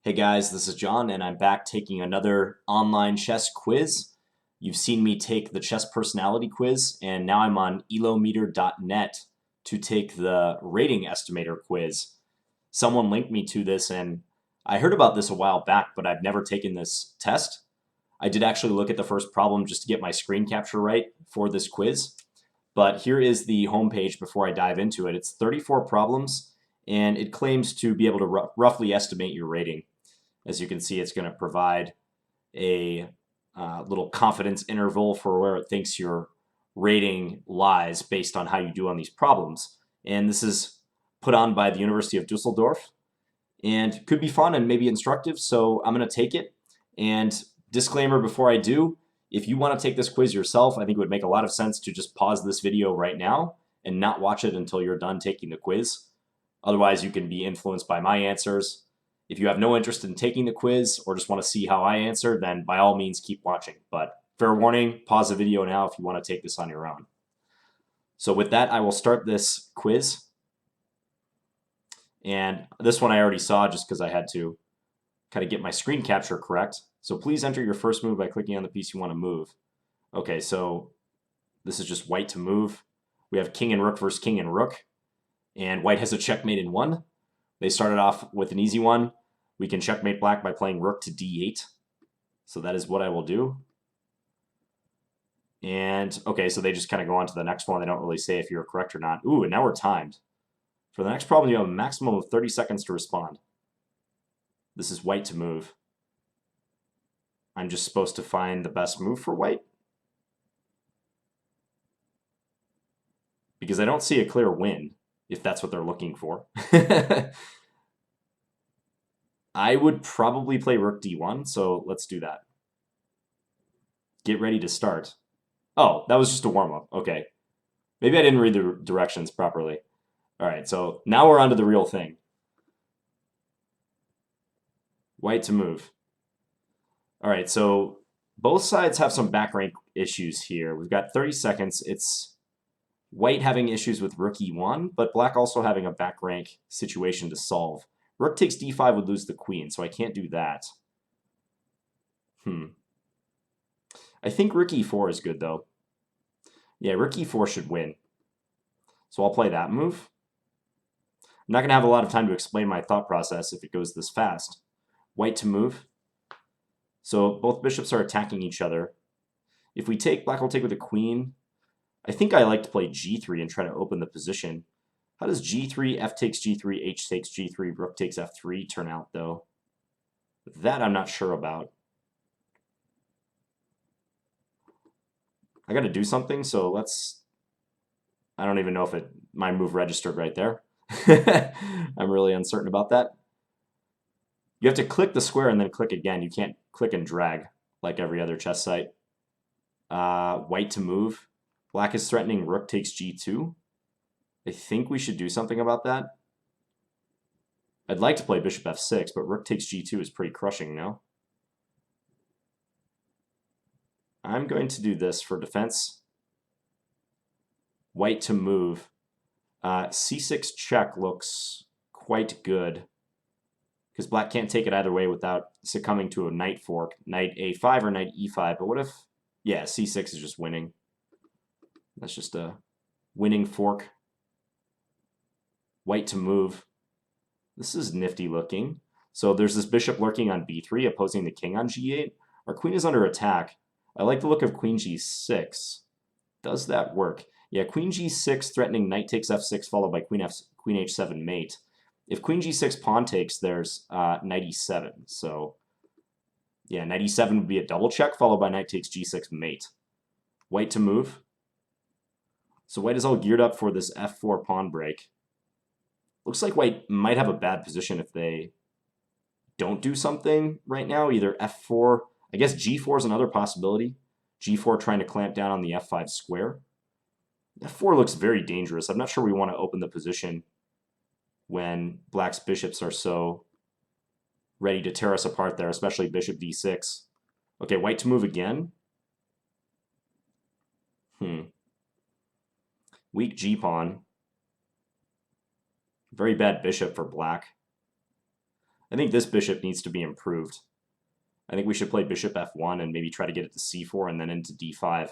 Hey guys, this is John, and I'm back taking another online chess quiz. You've seen me take the chess personality quiz, and now I'm on elometer.net to take the rating estimator quiz. Someone linked me to this, and I heard about this a while back, but I've never taken this test. I did actually look at the first problem just to get my screen capture right for this quiz. But here is the homepage before I dive into it. It's 34 problems, and it claims to be able to roughly estimate your rating. As you can see, it's going to provide a little confidence interval for where it thinks your rating lies based on how you do on these problems. And this is put on by the University of Dusseldorf and could be fun and maybe instructive. So I'm going to take it. And disclaimer before I do, if you want to take this quiz yourself, I think it would make a lot of sense to just pause this video right now and not watch it until you're done taking the quiz. Otherwise, you can be influenced by my answers. If you have no interest in taking the quiz or just want to see how I answer, then by all means keep watching. But fair warning, pause the video now if you want to take this on your own. So with that, I will start this quiz. And this one I already saw just because I had to kind of get my screen capture correct. So please enter your first move by clicking on the piece you want to move. Okay, so this is just white to move. We have king and rook versus king and rook. And white has a checkmate in one. They started off with an easy one. We can checkmate black by playing rook to d8. So that is what I will do. And okay, so they just kind of go on to the next one. They don't really say if you're correct or not. Ooh, and now we're timed. For the next problem, you have a maximum of 30 seconds to respond. This is white to move. I'm just supposed to find the best move for white. Because I don't see a clear win, if that's what they're looking for. I would probably play rook d1, so let's do that. Get ready to start. Oh, that was just a warm-up. Okay. Maybe I didn't read the directions properly. All right, so now we're on to the real thing. White to move. All right, so both sides have some back rank issues here. We've got 30 seconds. It's white having issues with rook e1, but black also having a back rank situation to solve. Rook takes d5 would lose the queen, so I can't do that. I think rook e4 is good, though. Yeah, rook e4 should win. So I'll play that move. I'm not going to have a lot of time to explain my thought process if it goes this fast. White to move. So both bishops are attacking each other. If we take, black will take with the queen. I think I like to play g3 and try to open the position. How does g3, f takes g3, h takes g3, rook takes f3 turn out, though? That I'm not sure about. I got to do something, so let's... I don't even know if my move registered right there. I'm really uncertain about that. You have to click the square and then click again. You can't click and drag like every other chess site. White to move. Black is threatening rook takes g2. I think we should do something about that. I'd like to play bishop f6, but rook takes g2 is pretty crushing now. I'm going to do this for defense. White to move. c6 check looks quite good because black can't take it either way without succumbing to a knight fork, knight a5 or knight e5. But what if, yeah, c6 is just winning. That's just a winning fork. White to move. This is nifty looking. So there's this bishop lurking on b3, opposing the king on g8. Our queen is under attack. I like the look of queen g6. Does that work? Yeah, queen g6 threatening knight takes f6 followed by queen h7 mate. If queen g6 pawn takes, there's knight e7. So yeah, knight e7 would be a double check followed by knight takes g6 mate. White to move. So white is all geared up for this f4 pawn break. Looks like white might have a bad position if they don't do something right now. Either f4, I guess g4 is another possibility. g4 trying to clamp down on the f5 square. f4 looks very dangerous. I'm not sure we want to open the position when black's bishops are so ready to tear us apart there, especially bishop d6. Okay, white to move again. Weak g-pawn. Very bad bishop for black. I think this bishop needs to be improved. I think we should play bishop f1 and maybe try to get it to c4 and then into d5.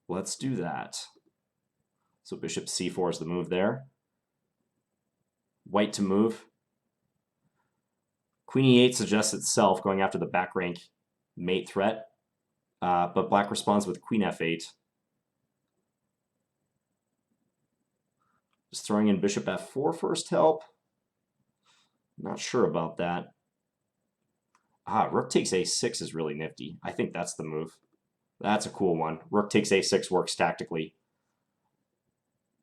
Let's do that. So bishop c4 is the move there. White to move. Queen e8 suggests itself going after the back rank mate threat, but black responds with queen f8. Just throwing in bishop f4 first help. Not sure about that. Rook takes a6 is really nifty. I think that's the move. That's a cool one. Rook takes a6 works tactically.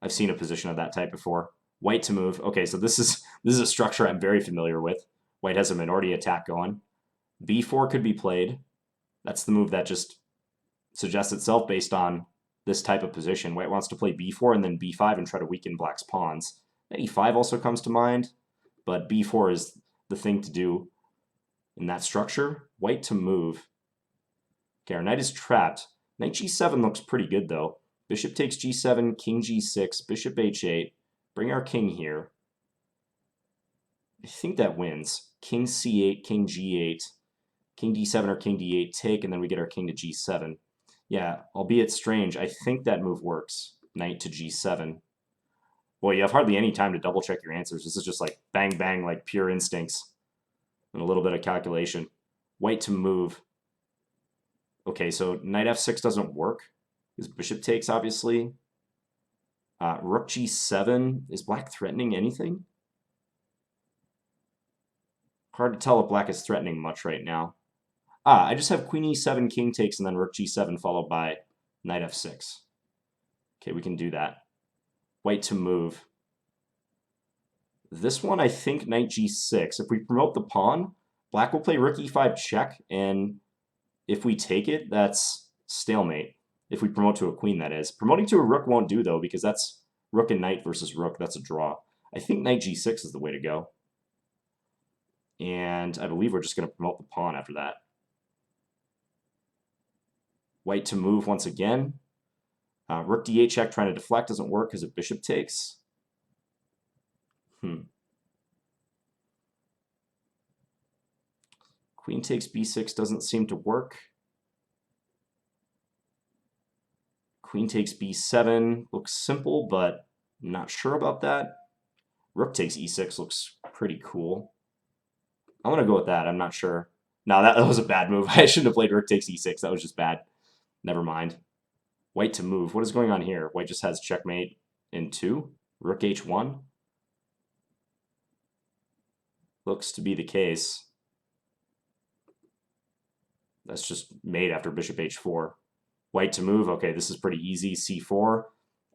I've seen a position of that type before. White to move. Okay, so this is a structure I'm very familiar with. White has a minority attack going. b4 could be played. That's the move that just suggests itself based on this type of position. White wants to play b4 and then b5 and try to weaken black's pawns. e5 also comes to mind, but b4 is the thing to do in that structure. White to move. Okay, our knight is trapped. Knight g7 looks pretty good, though. Bishop takes g7, king g6, bishop h8. Bring our king here. I think that wins. King c8, king g8, king d7 or king d8 take, and then we get our king to g7. Yeah, albeit strange, I think that move works. Knight to g7. Boy, you have hardly any time to double check your answers. This is just like bang, bang, like pure instincts. And a little bit of calculation. White to move. Okay, so knight f6 doesn't work. His bishop takes, obviously. Rook g7. Is black threatening anything? Hard to tell if black is threatening much right now. I just have queen e7, king takes, and then rook g7 followed by knight f6. Okay, we can do that. White to move. This one, I think knight g6. If we promote the pawn, black will play rook e5 check, and if we take it, that's stalemate. If we promote to a queen, that is. Promoting to a rook won't do, though, because that's rook and knight versus rook. That's a draw. I think knight g6 is the way to go. And I believe we're just going to promote the pawn after that. White to move once again. Rook d8 check trying to deflect doesn't work because of bishop takes. Queen takes b6 doesn't seem to work. Queen takes b7 looks simple, but I'm not sure about that. Rook takes e6 looks pretty cool. I'm going to go with that. I'm not sure. No, that was a bad move. I shouldn't have played rook takes e6. That was just bad. Never mind. White to move. What is going on here? White just has checkmate in 2. Rook h1. Looks to be the case. That's just made after bishop h4. White to move. Okay, this is pretty easy. c4.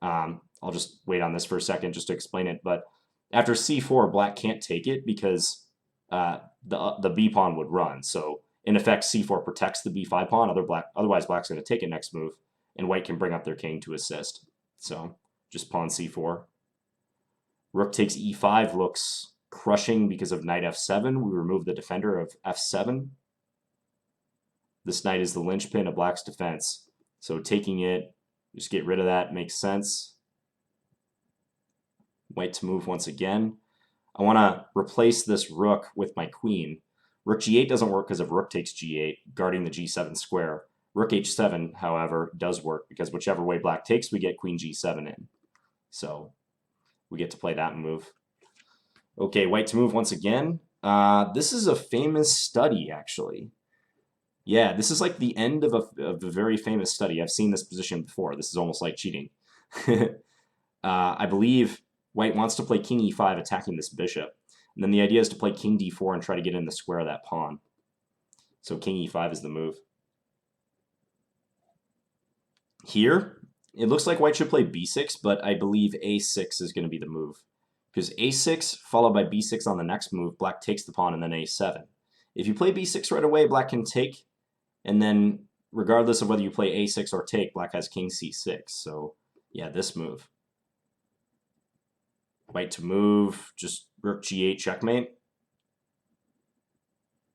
I'll just wait on this for a second just to explain it. But after c4, black can't take it because the b pawn would run. So in effect, c4 protects the b5 pawn. Otherwise, black's going to take it next move, and white can bring up their king to assist. So just pawn c4. Rook takes e5 looks crushing because of knight f7. We remove the defender of f7. This knight is the linchpin of black's defense. So taking it, just get rid of that, makes sense. White to move once again. I want to replace this rook with my queen. Rook g8 doesn't work because of rook takes g8, guarding the g7 square. Rook h7, however, does work because whichever way black takes, we get queen g7 in. So we get to play that move. Okay, white to move once again. This is a famous study, actually. Yeah, this is like the end of a very famous study. I've seen this position before. This is almost like cheating. I believe white wants to play king e5, attacking this bishop. And then the idea is to play king d4 and try to get in the square of that pawn. So king e5 is the move. Here, it looks like white should play b6, but I believe a6 is going to be the move. Because a6 followed by b6 on the next move, black takes the pawn and then a7. If you play b6 right away, black can take, and then regardless of whether you play a6 or take, black has king c6. So yeah, this move. White to move, just rook g8 checkmate.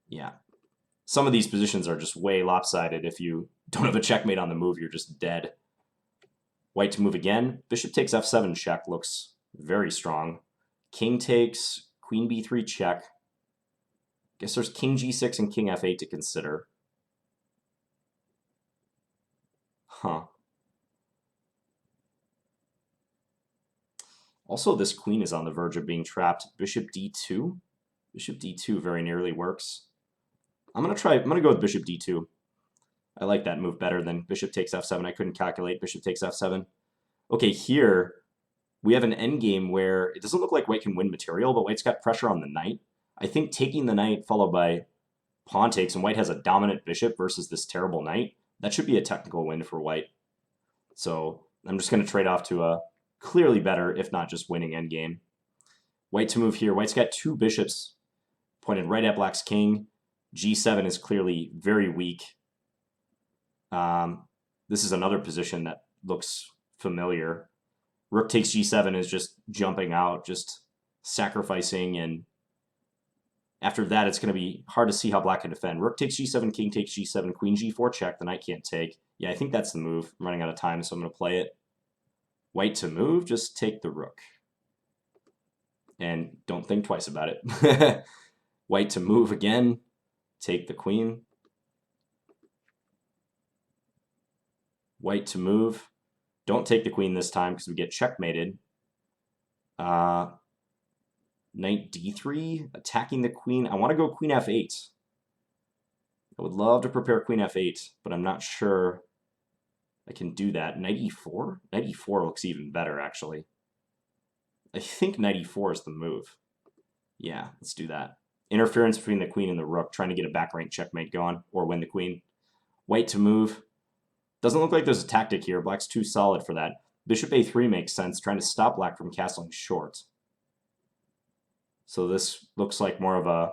Yeah. Some of these positions are just way lopsided. If you don't have a checkmate on the move, you're just dead. White to move again. Bishop takes f7 check looks very strong. King takes, queen b3 check. Guess there's king g6 and king f8 to consider. Huh. Also, this queen is on the verge of being trapped. Bishop d2. Bishop d2 very nearly works. I'm gonna go with bishop d2. I like that move better than bishop takes f7. I couldn't calculate bishop takes f7. Okay, here we have an endgame where it doesn't look like white can win material, but white's got pressure on the knight. I think taking the knight followed by pawn takes, and white has a dominant bishop versus this terrible knight, that should be a technical win for white. So I'm just going to trade off to a clearly better, if not just winning endgame. White to move here. White's got two bishops pointed right at black's king. g7 is clearly very weak. This is another position that looks familiar. Rook takes g7 is just jumping out, just sacrificing, and after that it's going to be hard to see how black can defend. Rook takes g7, king takes g7, queen g4 check, the knight can't take. Yeah, I think that's the move. I'm running out of time, so I'm going to play it. White to move, just take the rook. And don't think twice about it. White to move again, take the queen. White to move. Don't take the queen this time because we get checkmated. Knight d3, attacking the queen. I want to go queen f8. I would love to prepare queen f8, but I'm not sure I can do that. Knight e4? Knight e4 looks even better, actually. I think knight e4 is the move. Yeah, let's do that. Interference between the queen and the rook, trying to get a back rank checkmate going, or win the queen. White to move. Doesn't look like there's a tactic here. Black's too solid for that. Bishop a3 makes sense, trying to stop black from castling short. So this looks like more of a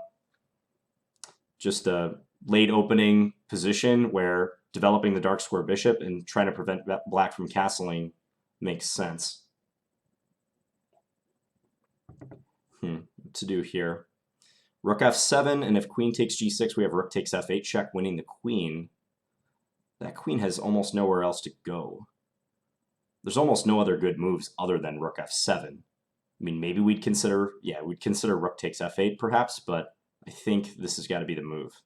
just a late opening position where developing the dark square bishop and trying to prevent black from castling makes sense. What to do here? Rook f7, and if queen takes g6, we have rook takes f8 check, winning the queen. That queen has almost nowhere else to go. There's almost no other good moves other than rook f7. I mean, maybe we'd consider rook takes f8 perhaps, but I think this has got to be the move.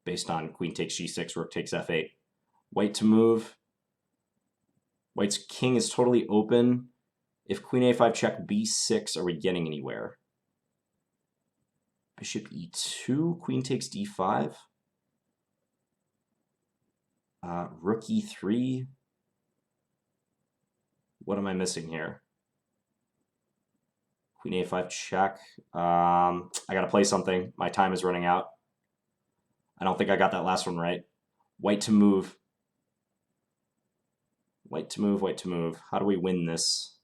Based on queen takes g6, rook takes f8. White to move. White's king is totally open. If queen a5 check b6, are we getting anywhere? Bishop e2, queen takes d5. Rook e3. What am I missing here? Queen a5 check. I got to play something. My time is running out. I don't think I got that last one right. White to move. White to move, white to move. How do we win this?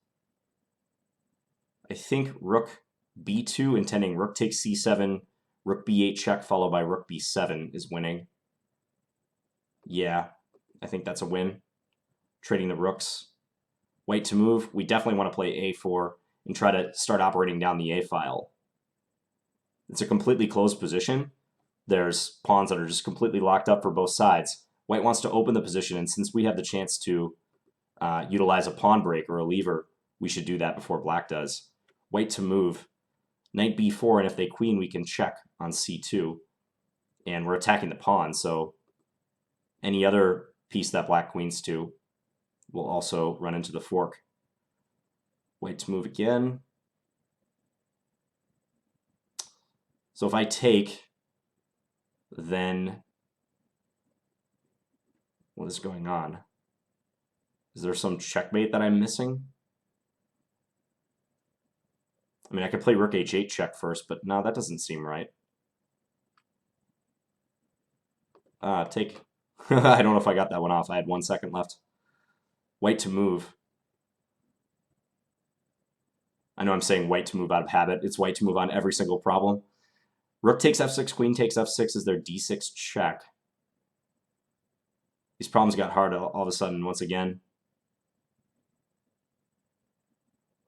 I think rook b2, intending rook takes c7, rook b8 check, followed by rook b7 is winning. Yeah, I think that's a win. Trading the rooks. White to move. We definitely want to play a4 and try to start operating down the a file. It's a completely closed position. There's pawns that are just completely locked up for both sides. White wants to open the position, and since we have the chance to utilize a pawn break or a lever, we should do that before black does. White to move. Knight b4, and if they queen, we can check on c2. And we're attacking the pawn, so any other piece that black queens to will also run into the fork. White to move again. So if I take, then what is going on? Is there some checkmate that I'm missing? I mean, I could play rook h8 check first, but no, that doesn't seem right. Take. I don't know if I got that one off. I had 1 second left. White to move. I know I'm saying white to move out of habit. It's white to move on every single problem. Rook takes f6, queen takes f6 is their d6 check. These problems got hard all of a sudden once again.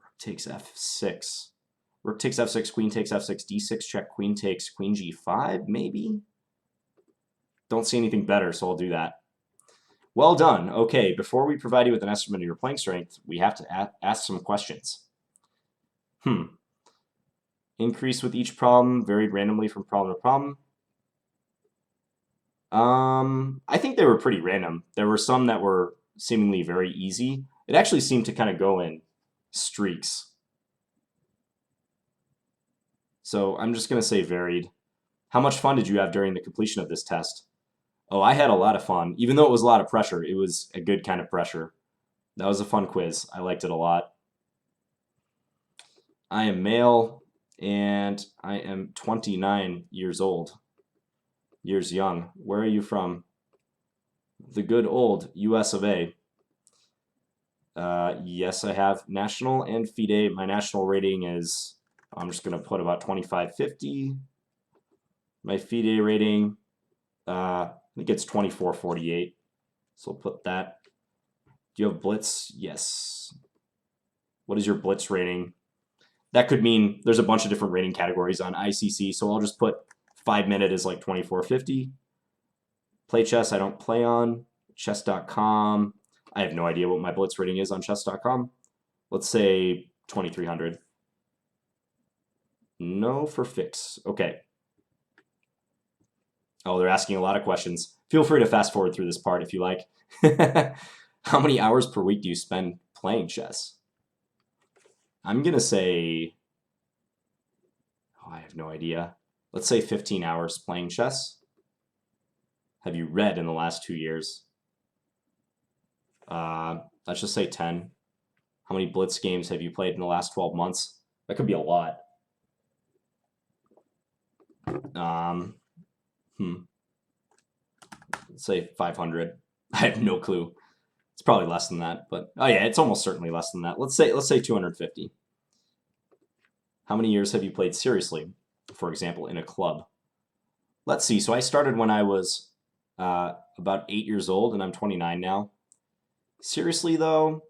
Rook takes f6. Rook takes f6, queen takes f6, d6 check, queen takes, queen g5, maybe? Don't see anything better, so I'll do that. Well done. Okay, before we provide you with an estimate of your playing strength, we have to ask some questions. Increase with each problem, varied randomly from problem to problem. I think they were pretty random. There were some that were seemingly very easy. It actually seemed to kind of go in streaks. So I'm just going to say varied. How much fun did you have during the completion of this test? Oh, I had a lot of fun. Even though it was a lot of pressure, it was a good kind of pressure. That was a fun quiz. I liked it a lot. I am male, and I am 29 years old. Years young. Where are you from? The good old US of A. Yes, I have national and FIDE. My national rating is, I'm just going to put about 2550. My FIDE rating, I think it's 2448. So we'll put that. Do you have Blitz? Yes. What is your Blitz rating? That could mean there's a bunch of different rating categories on ICC, so I'll just put 5-minute is like 2450. Play chess, I don't play on. Chess.com. I have no idea what my Blitz rating is on chess.com. Let's say 2300. No for fix. Okay. Oh, they're asking a lot of questions. Feel free to fast forward through this part if you like. How many hours per week do you spend playing chess? I'm going to say, oh, I have no idea. Let's say 15 hours playing chess. Have you read in the last 2 years? Let's just say 10. How many Blitz games have you played in the last 12 months? That could be a lot. Let's say 500. I have no clue. It's probably less than that, but oh yeah, it's almost certainly less than that. Let's say 250. How many years have you played seriously? For example, in a club. Let's see. So I started when I was about 8 years old, and I'm 29 now. Seriously, though,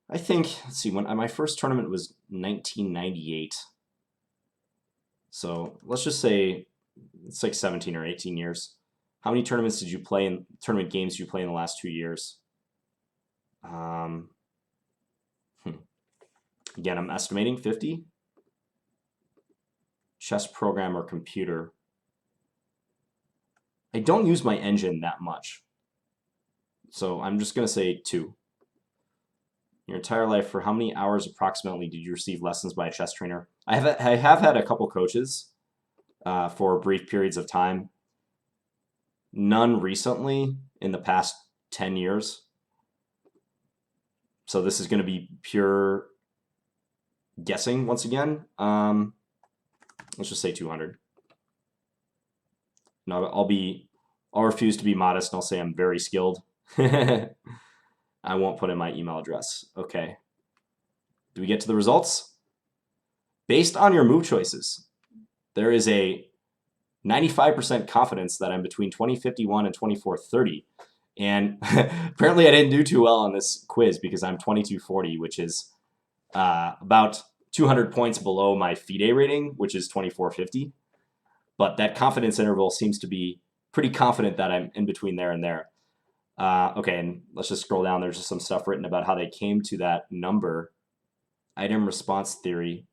I think, let's see, when my first tournament was 1998. So let's just say it's like 17 or 18 years. How many tournaments did you play in, tournament games did you play in the last 2 years? Again, I'm estimating 50. Chess program or computer. I don't use my engine that much. So I'm just going to say 2. Your entire life, for how many hours approximately did you receive lessons by a chess trainer? I have had a couple coaches for brief periods of time. None recently in the past 10 years. So this is going to be pure guessing once again. Let's just say 200. No, I'll refuse to be modest and I'll say I'm very skilled. I won't put in my email address. Okay. Do we get to the results? Based on your move choices, there is a 95% confidence that I'm between 2051 and 2430. And apparently I didn't do too well on this quiz because I'm 2240, which is about 200 points below my FIDE rating, which is 2450. But that confidence interval seems to be pretty confident that I'm in between there and there. Okay, and let's just scroll down. There's just some stuff written about how they came to that number. Item response theory.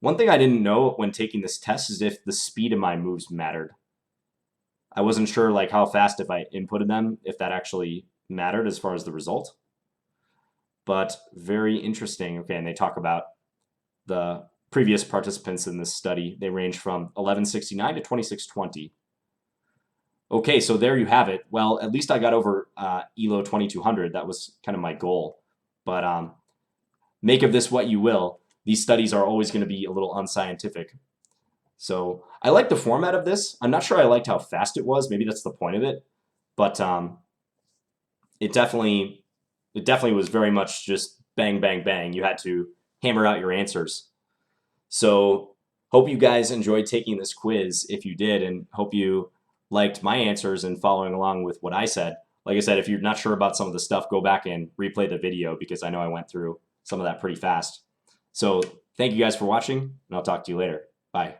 One thing I didn't know when taking this test is if the speed of my moves mattered. I wasn't sure like how fast if I inputted them, if that actually mattered as far as the result. But very interesting. Okay, and they talk about the previous participants in this study. They range from 1169 to 2620. Okay, so there you have it. Well, at least I got over ELO 2200. That was kind of my goal. But make of this what you will. These studies are always going to be a little unscientific. So I like the format of this. I'm not sure I liked how fast it was. Maybe that's the point of it. But it definitely was very much just bang, bang, bang. You had to hammer out your answers. So hope you guys enjoyed taking this quiz if you did, and hope you liked my answers and following along with what I said. Like I said, if you're not sure about some of the stuff, go back and replay the video because I know I went through some of that pretty fast. So thank you guys for watching, and I'll talk to you later. Bye.